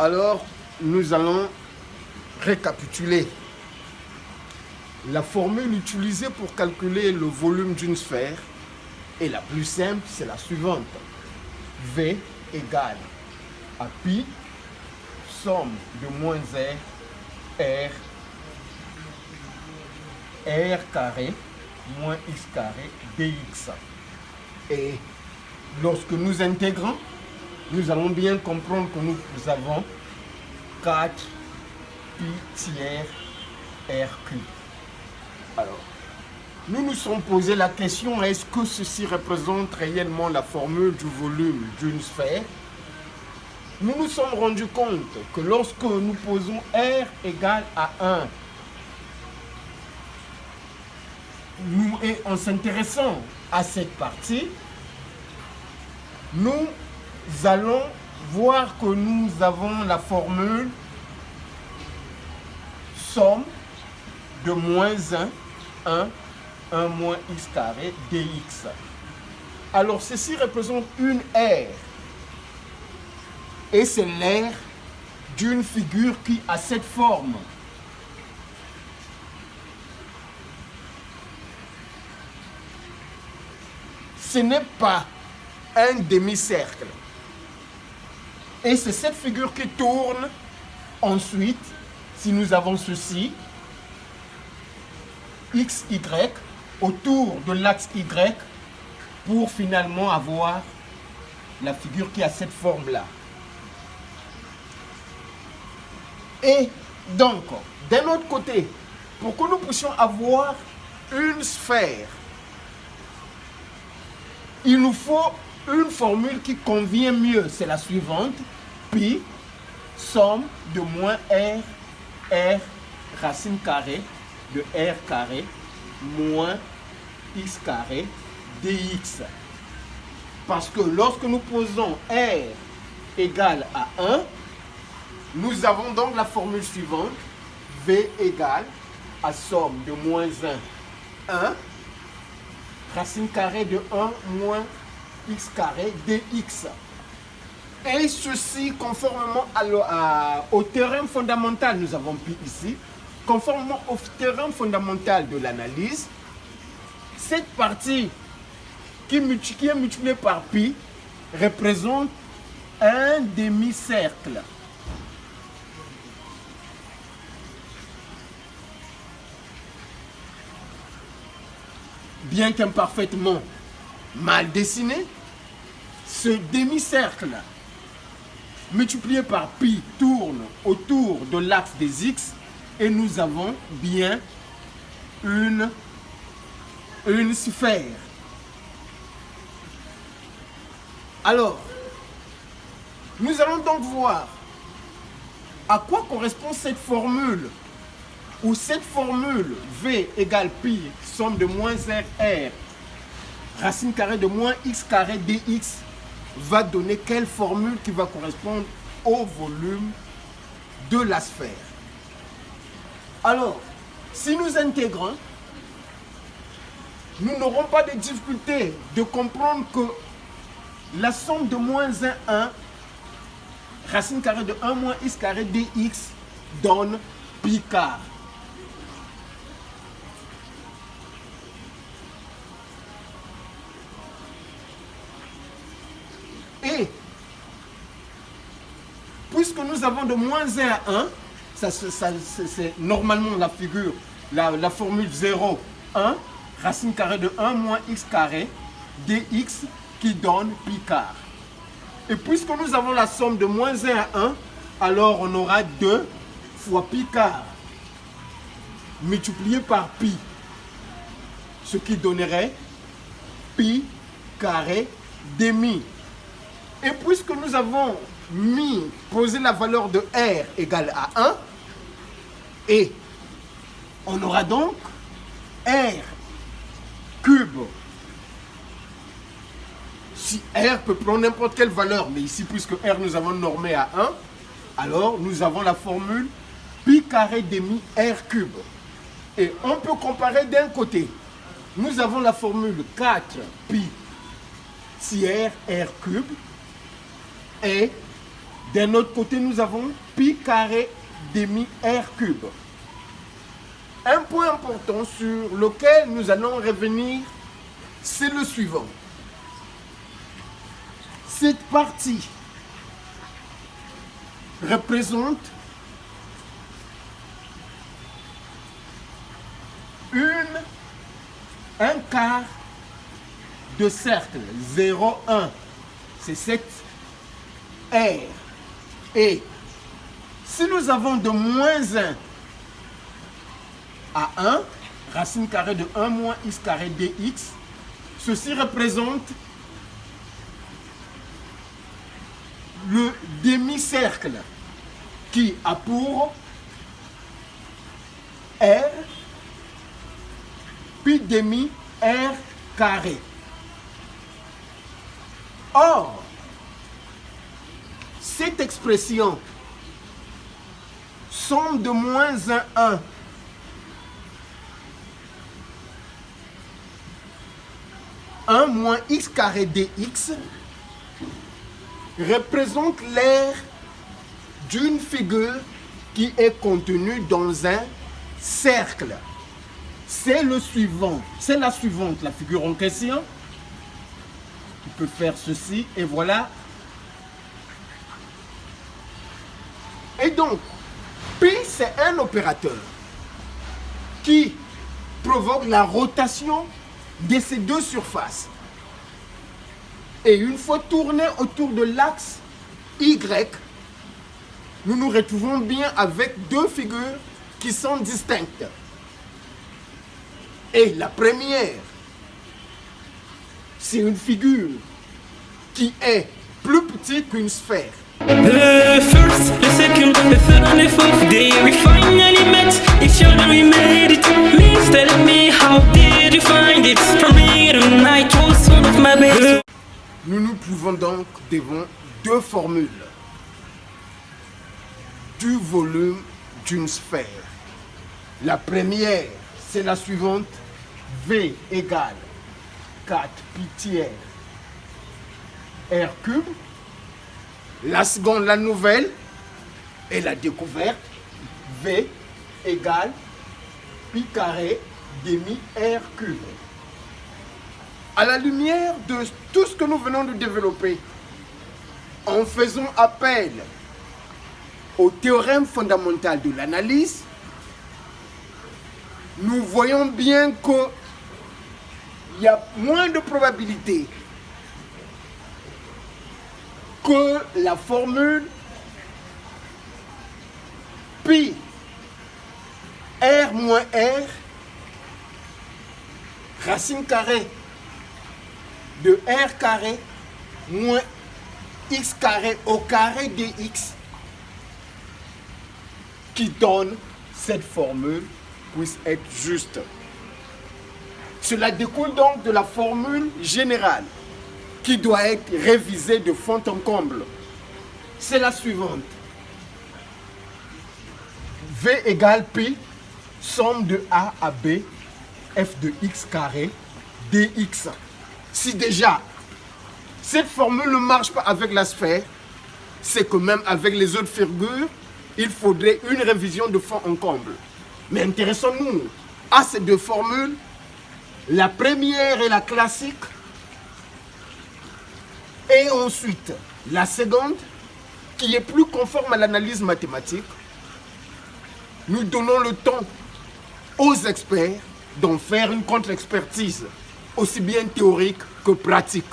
Alors, nous allons récapituler. La formule utilisée pour calculer le volume d'une sphère est la plus simple, c'est la suivante. V égale à pi, somme de moins R carré moins x carré dx. Et lorsque nous intégrons, nous allons bien comprendre que nous avons 4 pi tiers r cube. Alors, nous nous sommes posé la question, est-ce que ceci représente réellement la formule du volume d'une sphère? Nous nous sommes rendus compte que lorsque nous posons R égale à 1, et en s'intéressant à cette partie, nous allons voir que nous avons la formule somme de moins 1 moins x carré dx. Alors ceci représente une R. Et c'est l'aire d'une figure qui a cette forme. Ce n'est pas un demi-cercle. Et c'est cette figure qui tourne ensuite, si nous avons ceci, x, y, autour de l'axe y, pour finalement avoir la figure qui a cette forme-là. Et donc, d'un autre côté, pour que nous puissions avoir une sphère, il nous faut une formule qui convient mieux. C'est la suivante. Pi, somme de moins R racine carrée de R carré moins x carré dx. Parce que lorsque nous posons R égale à 1, nous avons donc la formule suivante. V égale à somme de moins 1 racine carrée de 1 moins x carré dx. Et ceci, conformément au théorème fondamental, nous avons pi ici, conformément au théorème fondamental de l'analyse, cette partie qui est multipliée par pi représente un demi-cercle. Bien qu'imparfaitement mal dessiné, ce demi-cercle multiplié par pi tourne autour de l'axe des x et nous avons bien une sphère. Alors, nous allons donc voir à quoi correspond cette formule, où cette formule V égale pi, somme de moins R, racine carrée de moins x carré dx, va donner quelle formule qui va correspondre au volume de la sphère. Alors, si nous intégrons, nous n'aurons pas de difficulté de comprendre que la somme de moins 1, racine carrée de 1 moins x carré dx donne pi quart. Et puisque nous avons de moins 1 à 1, c'est normalement la figure, la formule 0, 1, racine carrée de 1 moins x carré dx qui donne pi quart. Et puisque nous avons la somme de moins 1 à 1, alors on aura 2 fois pi quart multiplié par pi, ce qui donnerait pi carré demi. Et puisque nous avons posé la valeur de R égale à 1, et on aura donc R cube. Si R peut prendre n'importe quelle valeur, mais ici, puisque R nous avons normé à 1, alors nous avons la formule pi carré demi R cube. Et on peut comparer d'un côté. Nous avons la formule 4 pi tiers R cube. Et D'un autre côté, nous avons pi carré demi r cube. Un point important sur lequel nous allons revenir, c'est le suivant. Cette partie représente un quart de cercle. 0, 1. C'est cette R. Et si nous avons de moins 1 à 1, racine carrée de 1 moins x carré dx, ceci représente le demi-cercle qui a pour R puis demi R carré. Or, cette expression somme de moins 1 1 moins x carré dx représente l'aire d'une figure qui est contenue dans un cercle. C'est le suivant, c'est la suivante, la figure en question. Tu peux faire ceci et voilà. Et donc, pi c'est un opérateur qui provoque la rotation de ces deux surfaces. Et une fois tourné autour de l'axe Y, nous nous retrouvons bien avec deux figures qui sont distinctes. Et la première, c'est une figure qui est plus petite qu'une sphère. The first, the second, the third and the fourth day we finally met each other, we made it. Please tell me, how did you find it? For me tonight was one of my best. Nous nous trouvons donc devant deux formules du volume d'une sphère. La première, c'est la suivante. V égale 4 pi tiers R cube. La seconde, la nouvelle, et la découverte. V égale pi carré demi R cube. À la lumière de tout ce que nous venons de développer, en faisant appel au théorème fondamental de l'analyse, nous voyons bien qu'il y a moins de probabilité que la formule pi r moins r racine carrée de r carré moins x carré au carré dx qui donne cette formule puisse être juste. Cela découle donc de la formule générale qui doit être révisée de fond en comble. C'est la suivante. V égale P, somme de A à B, f de x carré, dx. Si déjà, cette formule ne marche pas avec la sphère, c'est que même avec les autres figures, il faudrait une révision de fond en comble. Mais intéressons-nous à ces deux formules. La première est la classique. Et ensuite, la seconde, qui est plus conforme à l'analyse mathématique. Nous donnons le temps aux experts d'en faire une contre-expertise, aussi bien théorique que pratique.